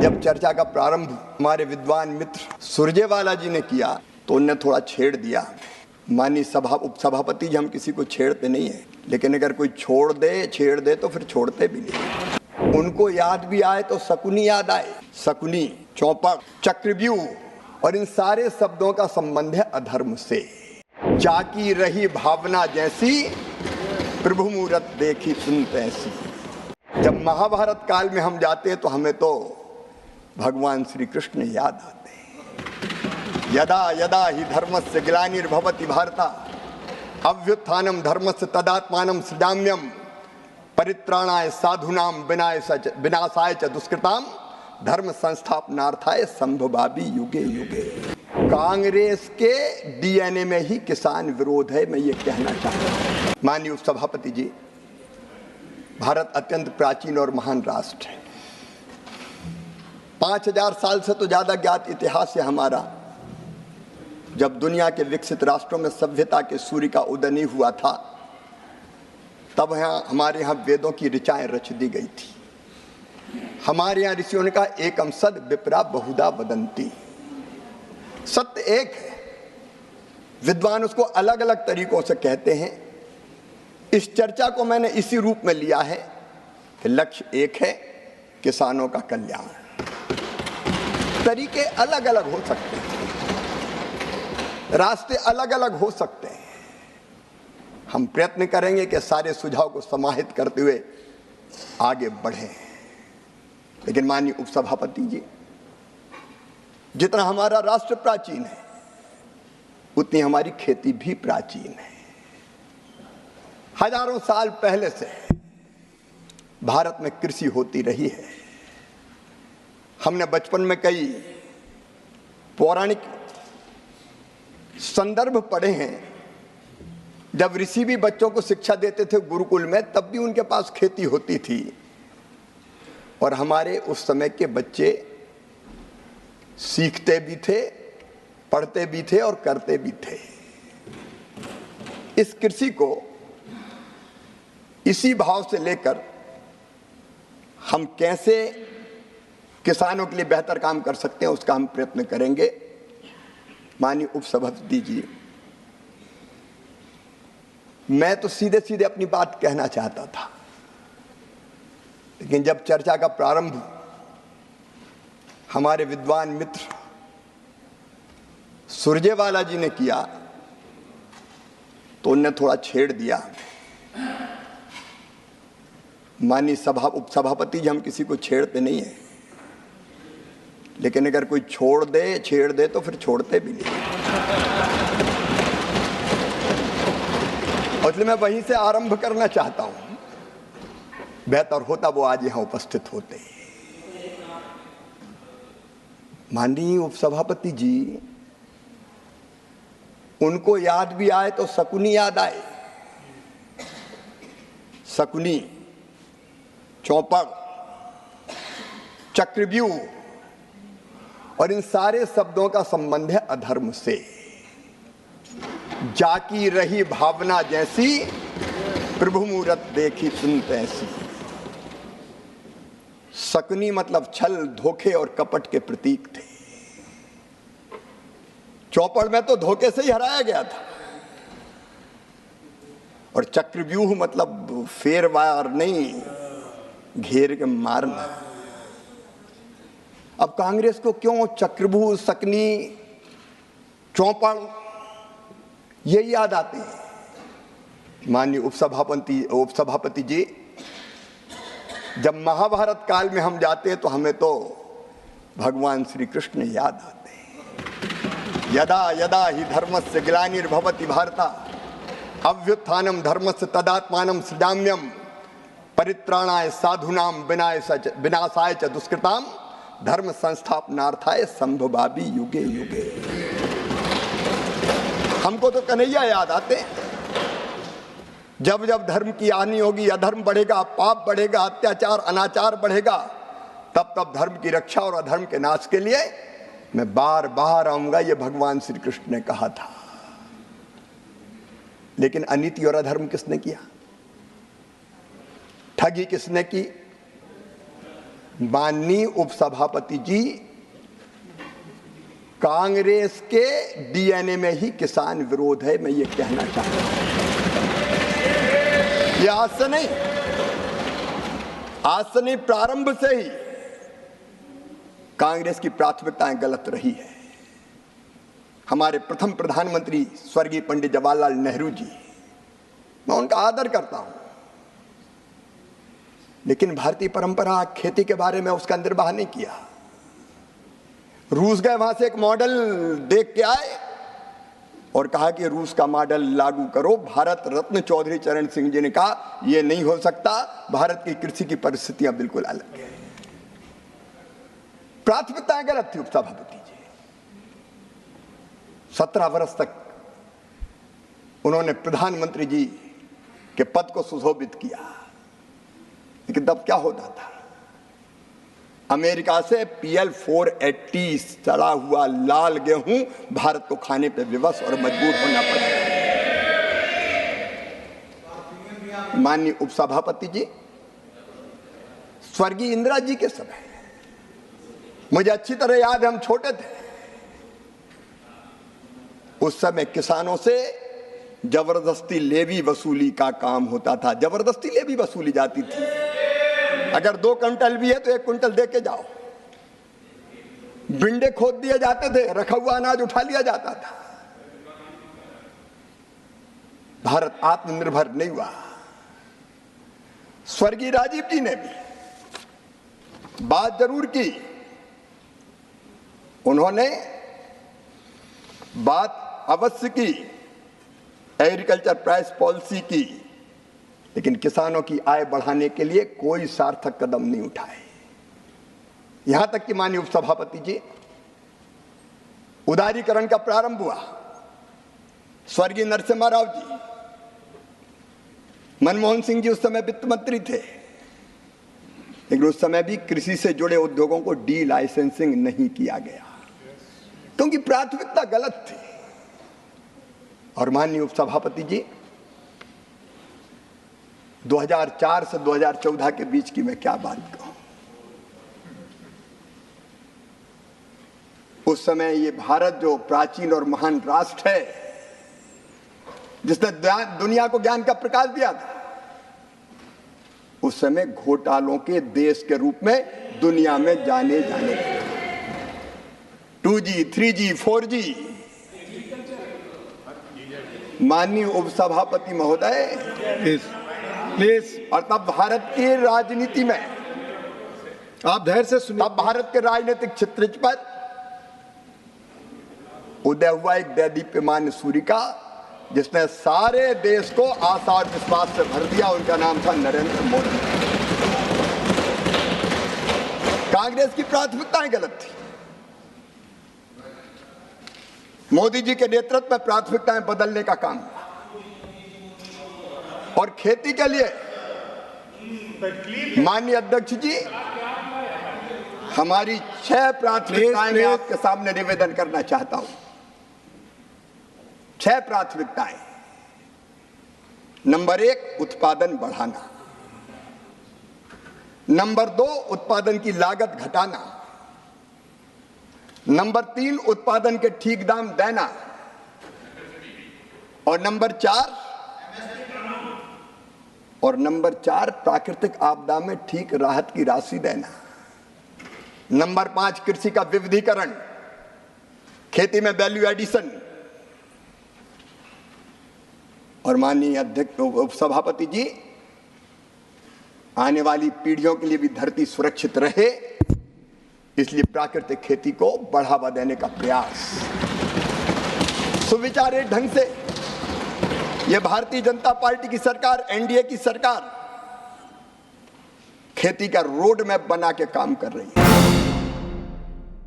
जब चर्चा का प्रारंभ हमारे विद्वान मित्र सुरजेवाला जी ने किया तो उनने थोड़ा छेड़ दिया। माननीय उपसभापति जी, हम किसी को छेड़ते नहीं है, लेकिन अगर कोई छेड़ दे तो फिर छोड़ते भी नहीं। उनको याद भी आए तो शकुनी याद आए। शकुनी, चौपड़, चक्रव्यूह और इन सारे शब्दों का संबंध है अधर्म से। जाकी रही भावना जैसी, प्रभु मूरत देखी सुनते ऐसी। जब महाभारत काल में हम जाते हैं तो हमें तो भगवान श्री कृष्ण याद आते हैं। यदा यदा ही धर्मस्य ग्लानिर्भवति भारता अभ्युत्थानम धर्मस्य तदात्मानं सृजाम्यहम् परित्राणाय साधूनां विनाशाय च दुष्कृताम धर्म संस्थापनार्थाय संभवामि युगे युगे। कांग्रेस के डीएनए में ही किसान विरोध है, मैं ये कहना चाहता हूँ। माननीय उपसभापति जी, भारत अत्यंत प्राचीन और महान राष्ट्र है। 5000 साल से तो ज्यादा ज्ञात इतिहास है हमारा। जब दुनिया के विकसित राष्ट्रों में सभ्यता के सूर्य का उदय नहीं हुआ था, तब हमारे यहाँ वेदों की ऋचाएं रच दी गई थी। हमारे यहाँ ऋषियों ने कहा एकम सद विप्रा बहुधा वदंती। सत्य एक है, विद्वान उसको अलग अलग तरीकों से कहते हैं। इस चर्चा को मैंने इसी रूप में लिया है कि लक्ष्य एक है, किसानों का कल्याण। तरीके अलग अलग हो सकते हैं, रास्ते अलग अलग हो सकते हैं। हम प्रयत्न करेंगे कि सारे सुझाव को समाहित करते हुए आगे बढ़ें। लेकिन माननीय उपसभापति जी, जितना हमारा राष्ट्र प्राचीन है उतनी हमारी खेती भी प्राचीन है। हजारों साल पहले से भारत में कृषि होती रही है। हमने बचपन में कई पौराणिक संदर्भ पढ़े हैं। जब ऋषि भी बच्चों को शिक्षा देते थे गुरुकुल में, तब भी उनके पास खेती होती थी और हमारे उस समय के बच्चे सीखते भी थे, पढ़ते भी थे और करते भी थे। इस कृषि को इसी भाव से लेकर हम कैसे किसानों के लिए बेहतर काम कर सकते हैं, उसका हम प्रयत्न करेंगे। माननीय उपसभापति जी, मैं तो सीधे सीधे अपनी बात कहना चाहता था, लेकिन जब चर्चा का प्रारंभ हमारे विद्वान मित्र सुरजेवाला जी ने किया तो उनने थोड़ा छेड़ दिया। माननीय उपसभापति जी, हम किसी को छेड़ते नहीं है, लेकिन अगर कोई छेड़ दे तो फिर छोड़ते भी नहीं। इसलिए मैं वहीं से आरंभ करना चाहता हूं। बेहतर होता वो आज यहां उपस्थित होते। माननीय उपसभापति जी, उनको याद भी आए तो शकुनी याद आए। शकुनी, चौपड़, चक्रव्यूह और इन सारे शब्दों का संबंध है अधर्म से। जाकी रही भावना जैसी, प्रभु मूरत देखी सुनते ऐसी। शकुनी मतलब छल, धोखे और कपट के प्रतीक थे। चौपड़ में तो धोखे से ही हराया गया था। और चक्रव्यूह मतलब फेरवार नहीं, घेर के मारना। अब कांग्रेस को क्यों चक्रव्यूह, शकनी, चौपड़ ये याद आते हैं? माननीय उपसभापति जी, जब महाभारत काल में हम जाते हैं तो हमें तो भगवान श्री कृष्ण याद आते हैं। यदा यदा ही धर्मस्य ग्लानिर्भवति भारता अभ्युत्थानम धर्मस्य तदात्मानं सृजाम्यहम् परित्राणाय साधूनां विनाशाय च दुष्कृताम धर्म संस्थापनार्थाय संभवामि युगे युगे। हमको तो कन्हैया याद आते। जब जब धर्म की हानि होगी, अधर्म बढ़ेगा, पाप बढ़ेगा, अत्याचार अनाचार बढ़ेगा, तब तब धर्म की रक्षा और अधर्म के नाश के लिए मैं बार बार आऊंगा, ये भगवान श्री कृष्ण ने कहा था। लेकिन अनीति और अधर्म किसने किया? ठगी किसने की? माननीय उपसभापति जी, कांग्रेस के डीएनए में ही किसान विरोध है, मैं ये कहना चाहता हूं। ये आज से नहीं, प्रारंभ से ही कांग्रेस की प्राथमिकताएं गलत रही है। हमारे प्रथम प्रधानमंत्री स्वर्गीय पंडित जवाहरलाल नेहरू जी, मैं उनका आदर करता हूं, लेकिन भारतीय परंपरा खेती के बारे में उसका निर्वाह नहीं किया। रूस गए, वहां से एक मॉडल देख के आए और कहा कि रूस का मॉडल लागू करो। भारत रत्न चौधरी चरण सिंह जी ने कहा यह नहीं हो सकता, भारत की कृषि की परिस्थितियां बिल्कुल अलग है। प्राथमिकताएं गलत थी उपसभापति जी। 17 वर्ष तक उन्होंने प्रधानमंत्री जी के पद को सुशोभित किया, लेकिन तब क्या होता था? अमेरिका से PL 480 सड़ा हुआ लाल गेहूं भारत को खाने पे विवश और मजबूर होना पड़ा। माननीय उपसभापति जी, स्वर्गीय इंदिरा जी के समय, मुझे अच्छी तरह याद है, हम छोटे थे, उस समय किसानों से जबरदस्ती लेवी वसूली का काम होता था। जबरदस्ती लेवी वसूली जाती थी। अगर 2 क्विंटल भी है तो 1 क्विंटल दे के जाओ। बिंडे खोद दिए जाते थे, रखा हुआ अनाज उठा लिया जाता था। भारत आत्मनिर्भर नहीं हुआ। स्वर्गीय राजीव जी ने भी बात जरूर की, उन्होंने बात अवश्य की एग्रीकल्चर प्राइस पॉलिसी की, लेकिन किसानों की आय बढ़ाने के लिए कोई सार्थक कदम नहीं उठाए। यहां तक कि माननीय उपसभापति जी, उदारीकरण का प्रारंभ हुआ। स्वर्गीय नरसिम्हा राव जी, मनमोहन सिंह जी उस समय वित्त मंत्री थे, लेकिन उस समय भी कृषि से जुड़े उद्योगों को डी लाइसेंसिंग नहीं किया गया, क्योंकि प्राथमिकता गलत थी। और माननीय उपसभापति जी, 2004 से 2014 के बीच की मैं क्या बात कहूं। उस समय ये भारत जो प्राचीन और महान राष्ट्र है, जिसने दुनिया को ज्ञान का प्रकाश दिया था, उस समय घोटालों के देश के रूप में दुनिया में जाने लगे। 2G, 3G, 4G। माननीय उपसभापति महोदय, प्लीज। और तब भारत की राजनीति में, आप धैर्य से सुनिए, तब भारत के राजनीतिक चित्र पर उदय हुआ एक दैदीप्यमान सूर्य का, जिसने सारे देश को आशा और विश्वास से भर दिया। उनका नाम था नरेंद्र मोदी। कांग्रेस की प्राथमिकताएं गलत थी। मोदी जी के नेतृत्व में प्राथमिकताएं बदलने का काम हुआ, और खेती के लिए माननीय अध्यक्ष जी, हमारी 6 प्राथमिकताएं मैं आपके सामने निवेदन करना चाहता हूं। 6 प्राथमिकताएं। नंबर 1, उत्पादन बढ़ाना। नंबर 2, उत्पादन की लागत घटाना। नंबर 3, उत्पादन के ठीक दाम देना। और नंबर 4, प्राकृतिक आपदा में ठीक राहत की राशि देना। नंबर 5, कृषि का विविधीकरण, खेती में वैल्यू एडिशन। और माननीय अध्यक्ष उपसभापति जी, आने वाली पीढ़ियों के लिए भी धरती सुरक्षित रहे, इसलिए प्राकृतिक खेती को बढ़ावा देने का प्रयास सुविचारित ढंग से यह भारतीय जनता पार्टी की सरकार, एनडीए की सरकार खेती का रोड मैप बना के काम कर रही है।